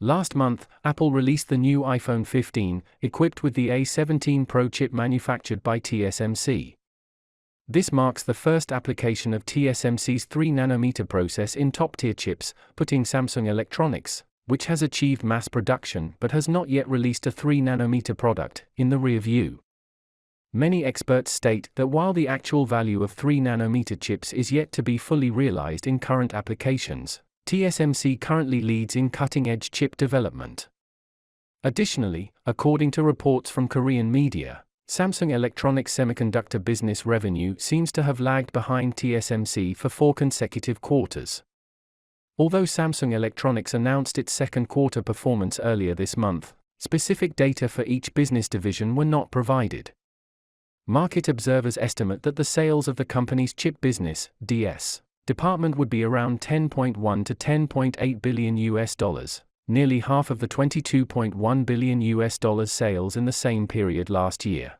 Last month, Apple released the new iPhone 15, equipped with the A17 Pro chip manufactured by TSMC. This marks the first application of TSMC's 3nm process in top-tier chips, putting Samsung Electronics, which has achieved mass production but has not yet released a 3nm product, in the rear view. Many experts state that while the actual value of 3nm chips is yet to be fully realized in current applications, TSMC currently leads in cutting-edge chip development. Additionally, according to reports from Korean media, Samsung Electronics semiconductor business revenue seems to have lagged behind TSMC for 4 consecutive quarters. Although Samsung Electronics announced its second quarter performance earlier this month, specific data for each business division were not provided. Market observers estimate that the sales of the company's chip business, DS, department would be around $10.1 to $10.8 billion, nearly half of the $22.1 billion sales in the same period last year.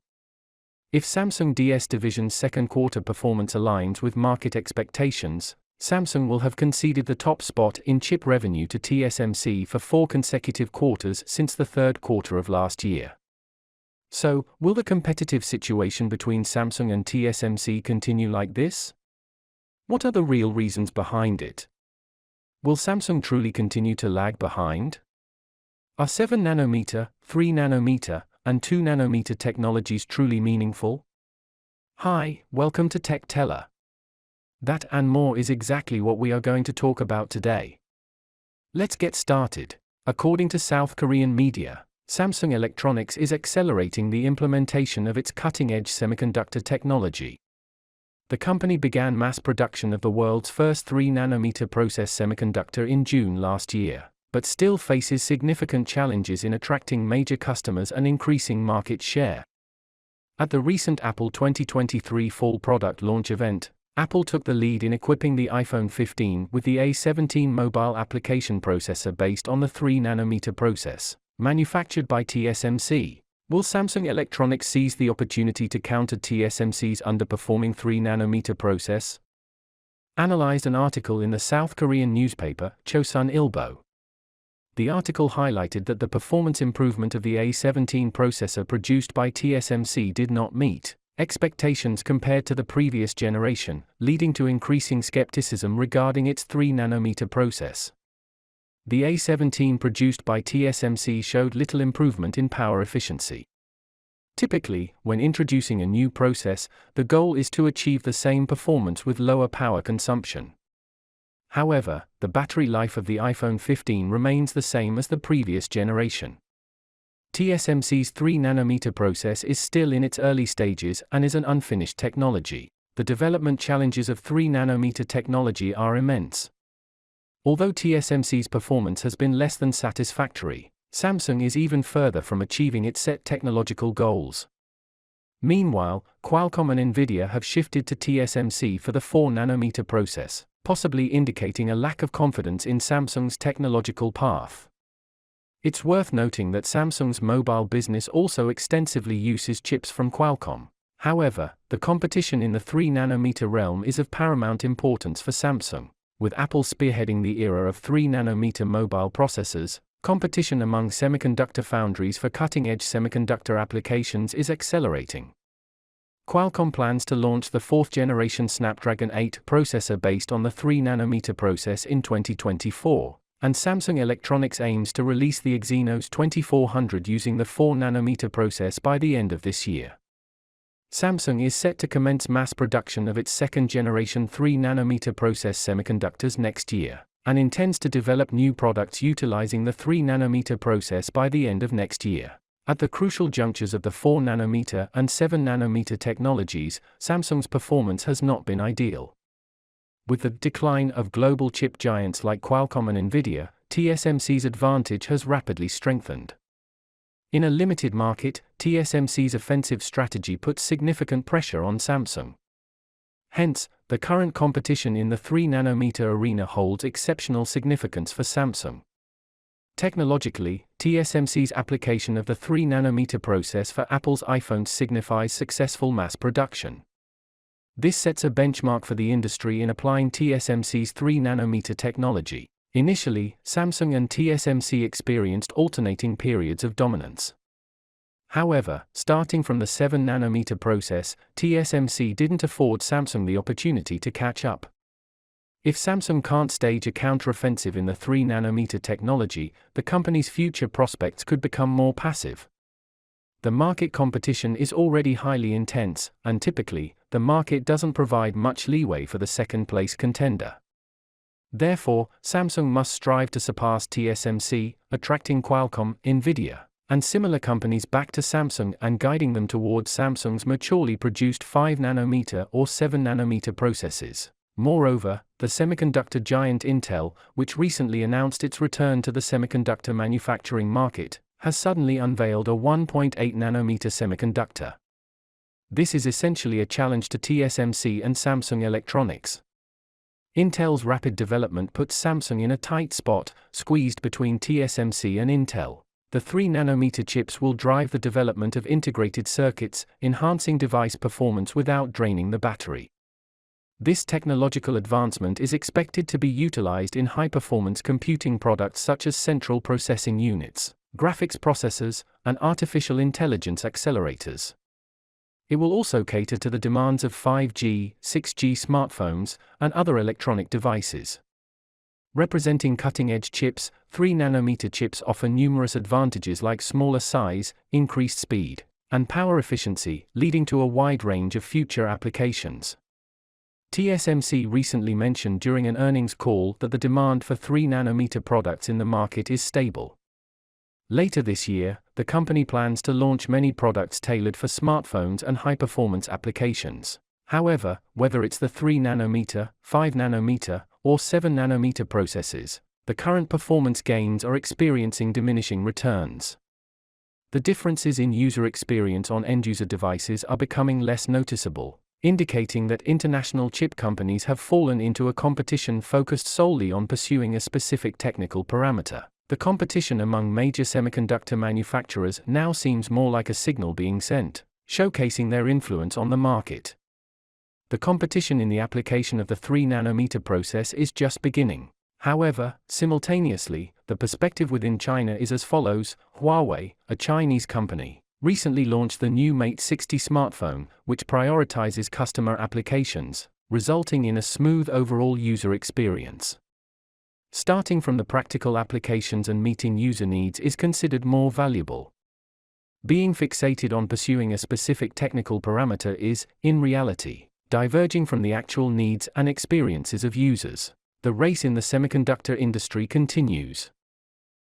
If Samsung DS division's second quarter performance aligns with market expectations, Samsung will have conceded the top spot in chip revenue to TSMC for 4 consecutive quarters since the third quarter of last year. So, will the competitive situation between Samsung and TSMC continue like this? What are the real reasons behind it? Will Samsung truly continue to lag behind? Are 7nm, 3nm, and 2nm technologies truly meaningful? Hi, welcome to Tech Teller. That and more is exactly what we are going to talk about today. Let's get started. According to South Korean media, Samsung Electronics is accelerating the implementation of its cutting-edge semiconductor technology. The company began mass production of the world's first 3nm process semiconductor in June last year, but still faces significant challenges in attracting major customers and increasing market share. At the recent Apple 2023 fall product launch event, Apple took the lead in equipping the iPhone 15 with the A17 mobile application processor based on the 3nm process, manufactured by TSMC. Will Samsung Electronics seize the opportunity to counter TSMC's underperforming 3nm process? Analyzed an article in the South Korean newspaper, Chosun Ilbo. The article highlighted that the performance improvement of the A17 processor produced by TSMC did not meet expectations compared to the previous generation, leading to increasing skepticism regarding its 3nm process. The A17 produced by TSMC showed little improvement in power efficiency. Typically, when introducing a new process, the goal is to achieve the same performance with lower power consumption. However, the battery life of the iPhone 15 remains the same as the previous generation. TSMC's 3nm process is still in its early stages and is an unfinished technology. The development challenges of 3nm technology are immense. Although TSMC's performance has been less than satisfactory, Samsung is even further from achieving its set technological goals. Meanwhile, Qualcomm and Nvidia have shifted to TSMC for the 4nm process, possibly indicating a lack of confidence in Samsung's technological path. It's worth noting that Samsung's mobile business also extensively uses chips from Qualcomm. However, the competition in the 3nm realm is of paramount importance for Samsung. With Apple spearheading the era of 3nm mobile processors, competition among semiconductor foundries for cutting-edge semiconductor applications is accelerating. Qualcomm plans to launch the 4th-generation Snapdragon 8 processor based on the 3nm process in 2024, and Samsung Electronics aims to release the Exynos 2400 using the 4nm process by the end of this year. Samsung is set to commence mass production of its second-generation 3nm process semiconductors next year, and intends to develop new products utilizing the 3nm process by the end of next year. At the crucial junctures of the 4nm and 7nm technologies, Samsung's performance has not been ideal. With the decline of global chip giants like Qualcomm and Nvidia, TSMC's advantage has rapidly strengthened. In a limited market, TSMC's offensive strategy puts significant pressure on Samsung. Hence, the current competition in the 3nm arena holds exceptional significance for Samsung. Technologically, TSMC's application of the 3nm process for Apple's iPhones signifies successful mass production. This sets a benchmark for the industry in applying TSMC's 3nm technology. Initially, Samsung and TSMC experienced alternating periods of dominance. However, starting from the 7nm process, TSMC didn't afford Samsung the opportunity to catch up. If Samsung can't stage a counteroffensive in the 3nm technology, the company's future prospects could become more passive. The market competition is already highly intense, and typically, the market doesn't provide much leeway for the second-place contender. Therefore, Samsung must strive to surpass TSMC, attracting Qualcomm, Nvidia, and similar companies back to Samsung and guiding them towards Samsung's maturely produced 5nm or 7nm processes. Moreover, the semiconductor giant Intel, which recently announced its return to the semiconductor manufacturing market, has suddenly unveiled a 1.8nm semiconductor. This is essentially a challenge to TSMC and Samsung Electronics. Intel's rapid development puts Samsung in a tight spot, squeezed between TSMC and Intel. The 3nm chips will drive the development of integrated circuits, enhancing device performance without draining the battery. This technological advancement is expected to be utilized in high-performance computing products such as central processing units, graphics processors, and artificial intelligence accelerators. It will also cater to the demands of 5G, 6G smartphones, and other electronic devices. Representing cutting-edge chips, 3nm chips offer numerous advantages like smaller size, increased speed, and power efficiency, leading to a wide range of future applications. TSMC recently mentioned during an earnings call that the demand for 3nm products in the market is stable. Later this year, the company plans to launch many products tailored for smartphones and high-performance applications. However, whether it's the 3nm, 5nm, or 7nm processes, the current performance gains are experiencing diminishing returns. The differences in user experience on end-user devices are becoming less noticeable, indicating that international chip companies have fallen into a competition focused solely on pursuing a specific technical parameter. The competition among major semiconductor manufacturers now seems more like a signal being sent, showcasing their influence on the market. The competition in the application of the 3nm process is just beginning. However, simultaneously, the perspective within China is as follows. Huawei, a Chinese company, recently launched the new Mate 60 smartphone, which prioritizes customer applications, resulting in a smooth overall user experience. Starting from the practical applications and meeting user needs is considered more valuable. Being fixated on pursuing a specific technical parameter is, in reality, diverging from the actual needs and experiences of users. The race in the semiconductor industry continues.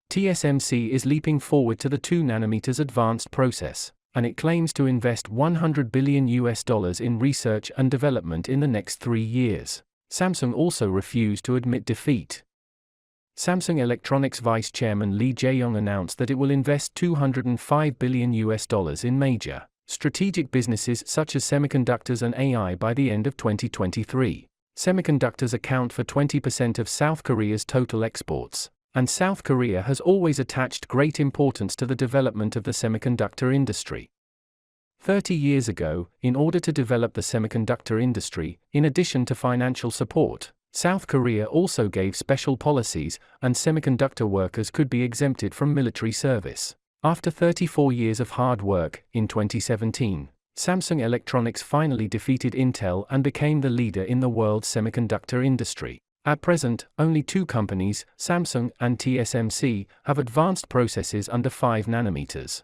TSMC is leaping forward to the 2nm advanced process, and it claims to invest $100 billion in research and development in the next 3 years. Samsung also refused to admit defeat. Samsung Electronics Vice Chairman Lee Jae-yong announced that it will invest $205 billion in major, strategic businesses such as semiconductors and AI by the end of 2023. Semiconductors account for 20% of South Korea's total exports, and South Korea has always attached great importance to the development of the semiconductor industry. 30 years ago, in order to develop the semiconductor industry, in addition to financial support, South Korea also gave special policies, and semiconductor workers could be exempted from military service. After 34 years of hard work, in 2017, Samsung Electronics finally defeated Intel and became the leader in the world's semiconductor industry. At present, only 2 companies, Samsung and TSMC, have advanced processes under 5nm.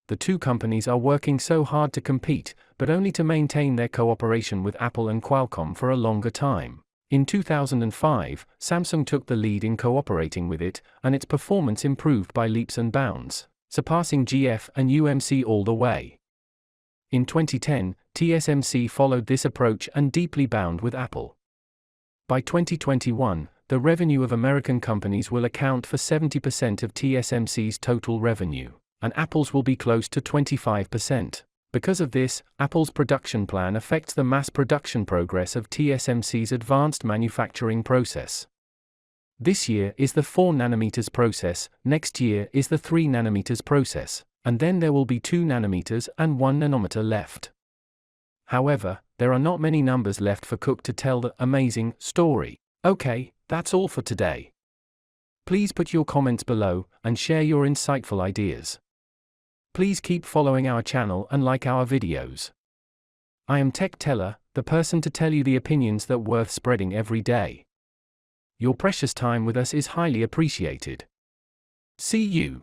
The 2 companies are working so hard to compete, but only to maintain their cooperation with Apple and Qualcomm for a longer time. In 2005, Samsung took the lead in cooperating with it, and its performance improved by leaps and bounds, surpassing GF and UMC all the way. In 2010, TSMC followed this approach and deeply bound with Apple. By 2021, the revenue of American companies will account for 70% of TSMC's total revenue, and Apple's will be close to 25%. Because of this, Apple's production plan affects the mass production progress of TSMC's advanced manufacturing process. This year is the 4nm process, next year is the 3nm process, and then there will be 2nm and 1nm left. However, there are not many numbers left for Cook to tell the amazing story. Okay, that's all for today. Please put your comments below and share your insightful ideas. Please keep following our channel and like our videos. I am Tech Teller, the person to tell you the opinions that worth spreading every day. Your precious time with us is highly appreciated. See you.